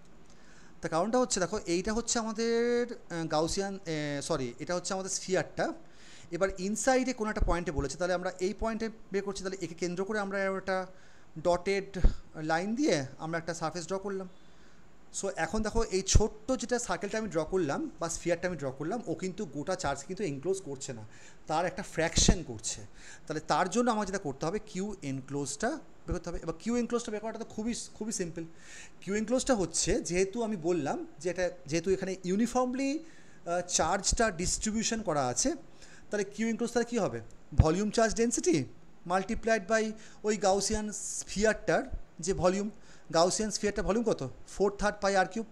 Speaker 1: তার কারণটা হচ্ছে, দেখো এইটা হচ্ছে আমাদের গাউসিয়ান, এটা হচ্ছে আমাদের স্ফিয়ারটা। এবার ইনসাইডে কোনো একটা পয়েন্টে বলেছে, তাহলে আমরা এই পয়েন্টে বের করছি, তাহলে একে কেন্দ্র করে আমরা একটা ডটেড লাইন দিয়ে আমরা একটা সারফেস ড্র করলাম। সো এখন দেখো এই ছোট্ট যেটা সার্কেলটা আমি ড্র করলাম বা স্ফিয়ারটা আমি ড্র করলাম, ও কিন্তু গোটা চার্জ কিন্তু এনক্লোজ করছে না, তার একটা ফ্র্যাকশন করছে। তাহলে তার জন্য আমার যেটা করতে হবে কিউ এনক্লোজটা বের করতে হবে। এবার কিউ এনক্লোজটা বের করাটা তো খুবই সিম্পল। কিউ এনক্লোজটা হচ্ছে, যেহেতু আমি বললাম যে এটা যেহেতু এখানে ইউনিফর্মলি চার্জটা ডিস্ট্রিবিউশন করা আছে, তাহলে কিউ এনক্লোজ তাহলে কী হবে, volume charge density multiplied by ওই গাউসিয়ান স্ফিয়ারটার যে ভলিউম। গাউসিয়ান স্ফিয়ারটা ভলিউম কত, 4/3 pi R cube,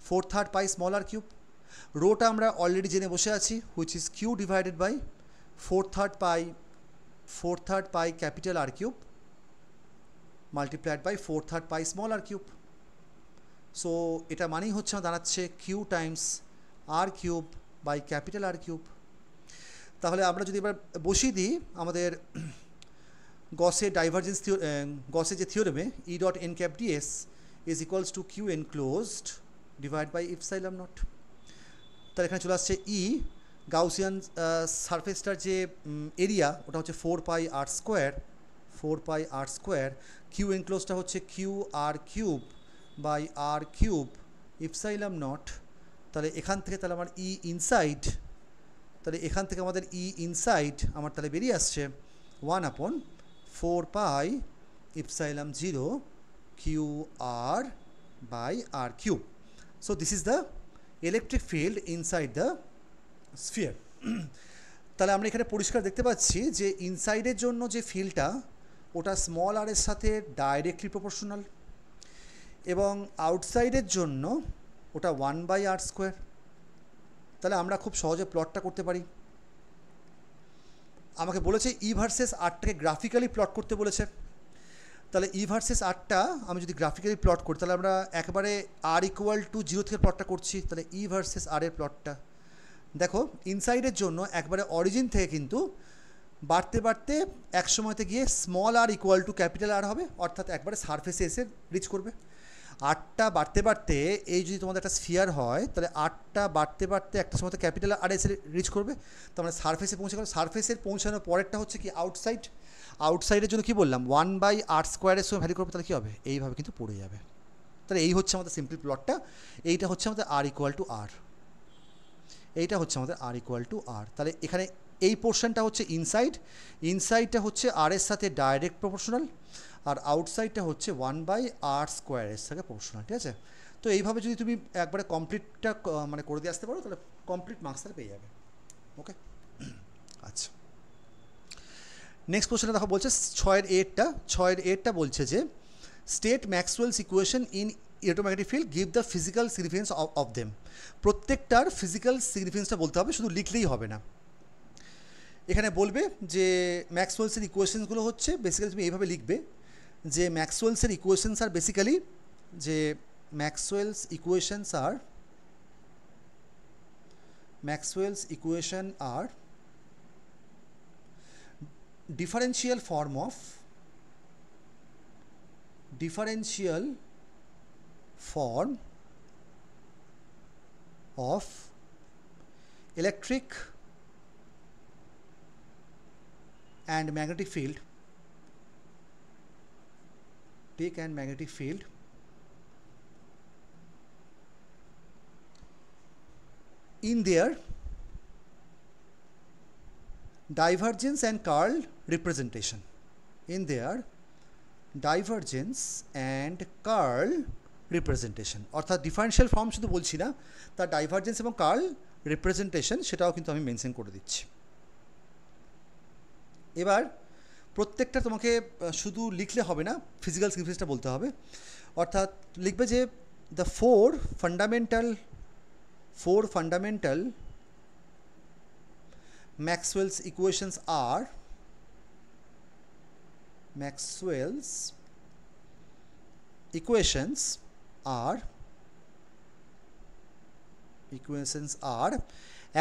Speaker 1: 4/3 pi small R cube. রোটা আমরা অলরেডি জেনে বসে আছি, which is Q divided by 4/3 pi capital R cube multiplied by 4/3 pi small R cube. So এটা মানেই হচ্ছে আমার দাঁড়াচ্ছে Q times R cube by capital R cube. তাহলে আমরা যদি এবার বসিয়ে দিই আমাদের গসের ডাইভারজেন্স গসের যে থিওরেমে, E dot N cap DS is equals to Q enclosed divide by epsilon not. তাহলে এখানে চলে আসছে ই, গাউসিয়ান সারফেসটার যে এরিয়া ওটা হচ্ছে 4πr², 4πr², কিউ এনক্লোজটা হচ্ছে QR³ বাই R³ ইপসাইলাম নট। তাহলে এখান থেকে তাহলে আমার ই ইনসাইড, তাহলে এখান থেকে আমাদের ই ইনসাইড আমার তাহলে বেরিয়ে আসছে 1/4πε0 QR by R³। So this is the electric field inside the sphere. তাহলে আমরা এখানে পরিষ্কার দেখতে পাচ্ছি যে ইনসাইডের জন্য যে ফিল্ডটা ওটা স্মল আর এর সাথে ডাইরেক্টলি প্রপোর্শনাল, এবং আউটসাইডের জন্য ওটা 1/r²। তাহলে আমরা খুব সহজে প্লটটা করতে পারি। আমাকে বলেছে ই ভার্সেস আরটাকে গ্রাফিক্যালি প্লট করতে বলেছে। তাহলে ই ভার্সেস আরটা আমি যদি গ্রাফিক্যালি প্লট করি তাহলে আমরা একবারে r=0 থেকে প্লটটা করছি। তাহলে ই ভার্সেস আর এর প্লটটা দেখো, ইনসাইডের জন্য একবারে অরিজিন থেকে কিন্তু বাড়তে বাড়তে এক সময়তে গিয়ে small R equal to capital R হবে, অর্থাৎ একবারে সারফেসে এসে রিচ করবে। আরটা বাড়তে বাড়তে এই যদি তোমাদের একটা স্ফিয়ার হয় তাহলে আরটা বাড়তে বাড়তে একটা সময় ক্যাপিটাল আর এসে রিচ করবে, তার মানে সারফেসে পৌঁছে গেল। সারফেসের পৌঁছানোর পরেরটা হচ্ছে কি আউটসাইড। আউটসাইডের জন্য কী বললাম 1/r² সঙ্গে ভ্যারি করবে, তাহলে কী হবে এইভাবে কিন্তু পড়ে যাবে। তাহলে এই হচ্ছে আমাদের সিম্পল প্লটটা। এইটা হচ্ছে আমাদের r=r, এইটা হচ্ছে আমাদের r=r। তাহলে এখানে এই পোর্শনটা হচ্ছে ইনসাইড, ইনসাইডটা হচ্ছে আর এর সাথে ডাইরেক্ট প্রপোর্শনাল, আর আউটসাইডটা হচ্ছে 1/r² এর সাথে প্রপোর্শনাল। ঠিক আছে, তো এইভাবে যদি তুমি একবারে কমপ্লিটটা মানে করে দিয়ে আসতে পারো তাহলে কমপ্লিট মার্কস তাহলে পেয়ে যাবে। ওকে, আচ্ছা নেক্সট কোশ্চেনটা দেখো, বলছে 6-এর 8টা বলছে যে state Maxwell's equation in electromagnetic field, give the physical significance of them. প্রত্যেকটার ফিজিক্যাল সিগনিফিকেন্সটা বলতে হবে, শুধু লিখলেই হবে না। এখানে বলবে যে ম্যাক্সওয়েলসের ইকুয়েশনসগুলো হচ্ছে বেসিক্যালি তুমি এইভাবে লিখবে যে ম্যাক্সওয়েলসের ইকুয়েশনস আর বেসিক্যালি যে ম্যাক্সওয়েলস ইকুয়েশন আর differential form of electric and magnetic field, in their divergence and curl representation, অর্থাৎ ডিফারেন্সিয়াল ফর্ম শুধু বলছি না, তার ডাইভারজেন্স এবং কার্ল রিপ্রেজেন্টেশন সেটাও কিন্তু আমি মেনশন করে দিচ্ছি। এবার প্রত্যেকটা তোমাকে শুধু লিখলে হবে না, ফিজিক্যাল সিগনিফিকেন্সটা বলতে হবে। অর্থাৎ লিখবে যে the four fundamental Maxwell's equations are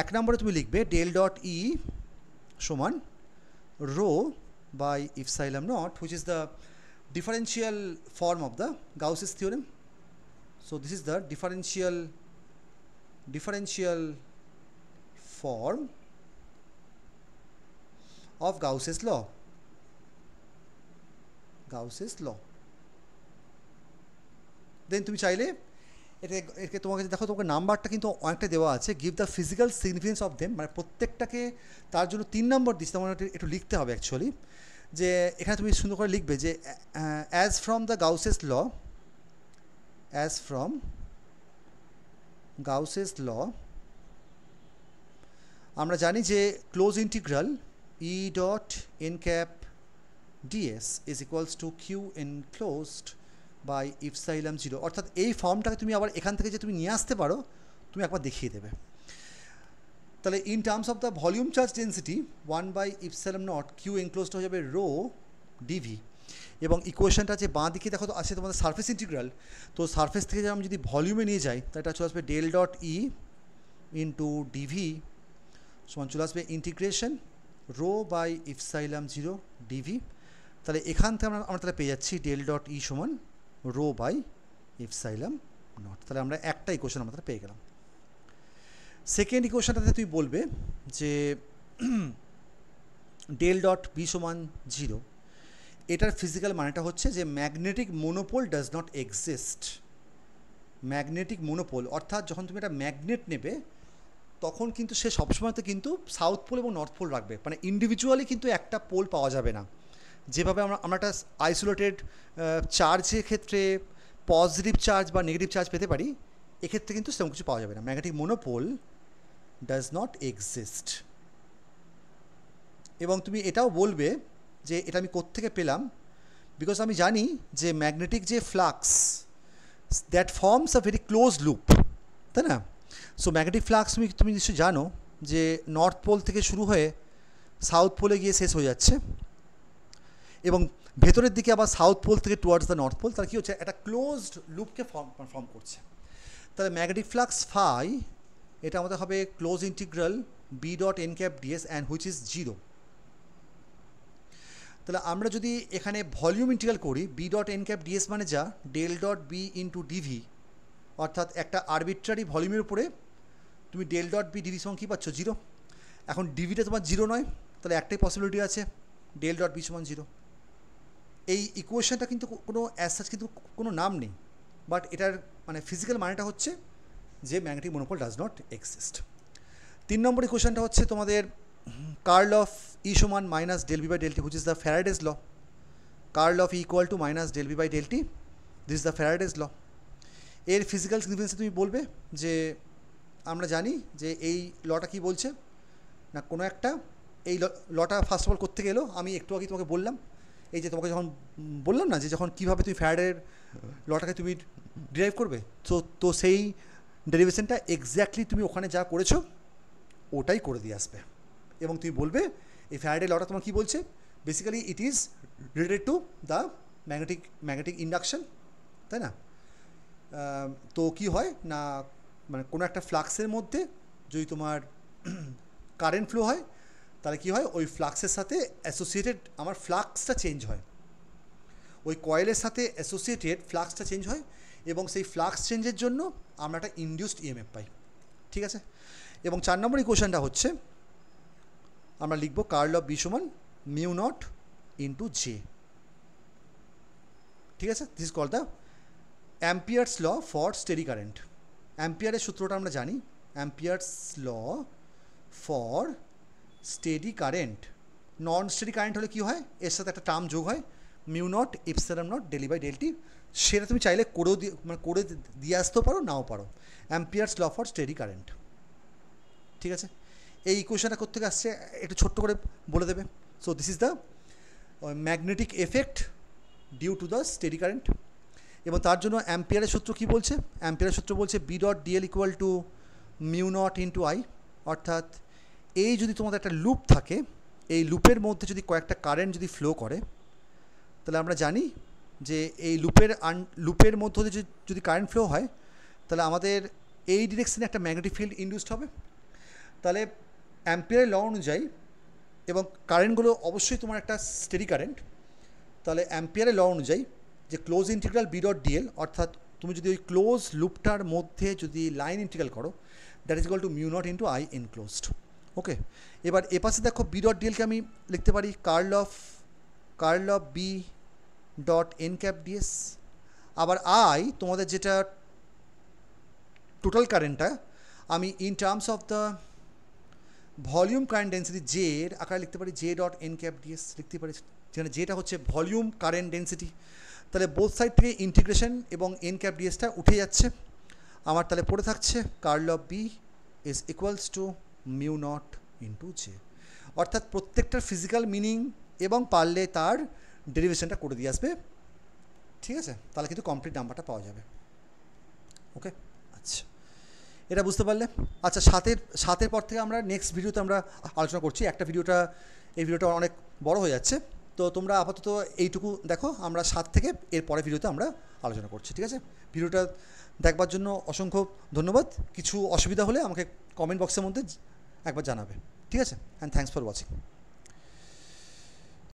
Speaker 1: এক নম্বরে তুমি লিখবে ডেল ডট ই সমান rho by epsilon not, which is the differential form of the Gauss's theorem. So this is the differential form of Gauss's law. Then তুমি চাইলে এটাকে তোমাকে দেখো, তোমাকে নাম্বারটা কিন্তু অনেকটা দেওয়া আছে, give the physical significance of them, মানে প্রত্যেকটাকে তার জন্য 3 নম্বর দিচ্ছে, তোমার একটু লিখতে হবে অ্যাকচুয়ালি। যে এখানে তুমি সুন্দর করে লিখবে যে অ্যাজ ফ্রম গাউসেস ল আমরা জানি যে close integral E dot n cap ds is equals to q enclosed by epsilon 0। অর্থাৎ এই ফর্মটাকে তুমি আবার এখান থেকে যে তুমি নিয়ে আসতে পারো, তুমি একবার দেখিয়ে দেবে। তাহলে in terms of the volume charge density 1/ε0 q enclosed হয়ে যাবে রো ডিভি, এবং ইকুয়েশনটা যে বাঁ দিকে দেখো তো আছে তোমাদের সারফেস ইন্টিগ্রাল, তো সারফেস থেকে আমি যদি ভলিউমে নিয়ে যাই তাহলে এটা চলে আসবে ডেল ডট ই ইন্টু ডিভি সমান চলে আসবে ইন্টিগ্রেশন রো বাই ইপসাইলাম 0 ডিভি। তাহলে এখান থেকে আমরা তাহলে পেয়ে যাচ্ছি ডেল ডট ই সমান রো বাই ইপসাইলাম নট। তাহলে আমরা একটা ইকুয়েশন আমরা তাহলে পেয়ে গেলাম। সেকেন্ড ইকুয়েশনটাতে তুই বলবে যে ডেল ডট বি সমান 0, এটার ফিজিক্যাল মানেটা হচ্ছে যে magnetic monopole does not exist. Magnetic monopole অর্থাৎ যখন তুমি একটা ম্যাগনেট নেবে তখন কিন্তু সে সবসময়তে কিন্তু সাউথ পোল এবং নর্থ পোল রাখবে, মানে ইন্ডিভিজুয়ালি কিন্তু একটা পোল পাওয়া যাবে না। যেভাবে আমরা একটা আইসোলেটেড চার্জের ক্ষেত্রে পজিটিভ চার্জ বা নেগেটিভ চার্জ পেতে পারি, এক্ষেত্রে কিন্তু সেরকম কিছু পাওয়া যাবে না। Magnetic monopole does not exist. এবং তুমি এটাও বলবে যে এটা আমি কোত্থেকে পেলাম, বিকজ আমি জানি যে ম্যাগনেটিক যে flux that forms a very close loop, তাই না? সো ম্যাগনেটিক ফ্লাক্স তুমি নিশ্চয়ই জানো যে নর্থ পোল থেকে শুরু হয়ে সাউথ পোলে গিয়ে শেষ হয়ে যাচ্ছে, এবং ভেতরের দিকে আবার সাউথ পোল থেকে টুয়ার্ডস দ্য নর্থ পোল, তাহলে কী হচ্ছে, একটা ক্লোজড লুপকে ফর্ম করছে। তাহলে ম্যাগনেটিক ফ্লাক্স ফাই এটা আমাদের হবে close integral B dot N cap DS and which is 0। তাহলে আমরা যদি এখানে ভলিউম ইন্টিগ্রাল করি, B dot N cap DS মানে যা del dot B into DV, অর্থাৎ একটা আরবিট্রারি ভলিউমের উপরে তুমি ডেল ডট বি ডিভি সমান কী পাচ্ছ, 0। এখন ডিভিটা তোমার 0 নয়, তাহলে একটাই পসিবিলিটি আছে, ডেল ডট বি সমান 0। এই ইকুয়েশনটা কিন্তু কোনো অ্যাজ সাচ কিন্তু কোনো নাম নেই, বাট এটার মানে ফিজিক্যাল মানেটা হচ্ছে যে magnetic monopole does not exist. 3 নম্বর ইকুয়েশনটা হচ্ছে তোমাদের কার্ল অফ ই সমান minus del B by del T, which is the Faraday's law. Curl of E equal to minus del B by del T, this is the Faraday's law. এর ফিজিক্যাল সিগনিফিকেন্সে তুমি বলবে যে আমরা জানি যে এই লটা কি বলছে না, কোনো একটা এই লটা ফার্স্ট অফ অল কোত্থেকে এলো, আমি একটু আগে তোমাকে বললাম, এই যে তোমাকে যখন বললাম না যে যখন কীভাবে তুমি ফ্যারাডের লটাকে তুমি ডিরাইভ করবে, তো সেই ডেরিভেশনটা এক্স্যাক্টলি তুমি ওখানে যা করেছো ওটাই করে দিয়ে আসবে, এবং তুমি বলবে এই ফ্যারাডের লটা তোমার কী বলছে, basically it is related to the magnetic induction, তাই না? তো কী হয় না, মানে কোনো একটা ফ্লাক্সের মধ্যে যদি তোমার কারেন্ট ফ্লো হয়, তাহলে কী হয়, ওই ফ্লাক্সের সাথে অ্যাসোসিয়েটেড আমার ফ্লাক্সটা চেঞ্জ হয়, ওই কয়েলের সাথে অ্যাসোসিয়েটেড ফ্লাক্সটা চেঞ্জ হয়, এবং সেই ফ্লাক্স চেঞ্জের জন্য আমরা একটা ইনডিউসড ইএমএফ পাই, ঠিক আছে? এবং 4 নম্বর ইকুয়েশনটা হচ্ছে আমরা লিখব কার্ল অফ বি সমান মিউ নট ইন্টু জে, ঠিক আছে? This is called the Ampere's law for steady current. অ্যাম্পিয়ারের সূত্রটা আমরা জানি, Ampere's law for steady current. Non steady current হলে কী হয়, এর সাথে একটা টার্ম যোগ হয় mu not epsilon not del by del T, সেটা তুমি চাইলে করেও করে দিয়ে আসতেও পারো, নাও পারো। Amperes law for steady current, ঠিক আছে? এই ইকুয়েশনটা কোত্থেকে আসছে একটু ছোট্ট করে বলে দেবে। So this is the magnetic effect due to the steady current. এবং তার জন্য অ্যাম্পিয়ারের সূত্র কী বলছে, অ্যাম্পিয়ারের সূত্র বলছে B dot DL equal to mu not into I, অর্থাৎ এই যদি তোমাদের একটা লুপ থাকে, এই লুপের মধ্যে যদি কয়েকটা কারেন্ট যদি ফ্লো করে, তাহলে আমরা জানি যে এই লুপের মধ্যে যদি কারেন্ট ফ্লো হয়, তাহলে আমাদের এই ডিরেকশনে একটা ম্যাগনেটিক ফিল্ড ইনডিউসড হবে। তাহলে অ্যাম্পিয়ারের ল অনুযায়ী, এবং কারেন্টগুলো অবশ্যই তোমার একটা স্টেডি কারেন্ট, তাহলে অ্যাম্পিয়ারের ল অনুযায়ী যে close integral B dot DL, অর্থাৎ তুমি যদি ওই ক্লোজ লুপটার মধ্যে যদি লাইন ইন্টিগ্রাল করো, that is equal to mu not into I enclosed. Okay, এবার এপাশে দেখো বি ডট ডিএলকে আমি লিখতে পারি curl of B dot N cap DS. আবার আই তোমাদের যেটা টোটাল কারেন্টটা আমি in terms of the volume current density J এর আকারে লিখতে পারি J dot N cap DS লিখতে পারি, যেখানে যেটা হচ্ছে ভলিউম কারেন্ট ডেন্সিটি। তাহলে বোথ সাইড থেকে ইন্টিগ্রেশন এবং এন ক্যাপ ডিএসটা উঠে যাচ্ছে আমার, তাহলে পড়ে থাকছে curl of B is equals to mu not into J. অর্থাৎ প্রত্যেকটার ফিজিক্যাল মিনিং এবং পারলে তার ডেরিভেশনটা করে দিয়ে আসবে, ঠিক আছে? তাহলে কিন্তু কমপ্লিট নাম্বারটা পাওয়া যাবে। ওকে, আচ্ছা, এটা বুঝতে পারলে? আচ্ছা, সাতের পর থেকে আমরা নেক্সট ভিডিওতে আমরা আলোচনা করছি। এই ভিডিওটা অনেক বড় হয়ে যাচ্ছে, তো তোমরা আপাতত এইটুকু দেখো, আমরা 7 থেকে এর পরের ভিডিওতে আমরা আলোচনা করছি, ঠিক আছে? ভিডিওটা দেখবার জন্য অসংখ্য ধন্যবাদ। কিছু অসুবিধা হলে আমাকে কমেন্ট বক্সের মধ্যে একবার জানাবে, ঠিক আছে? And thanks for watching.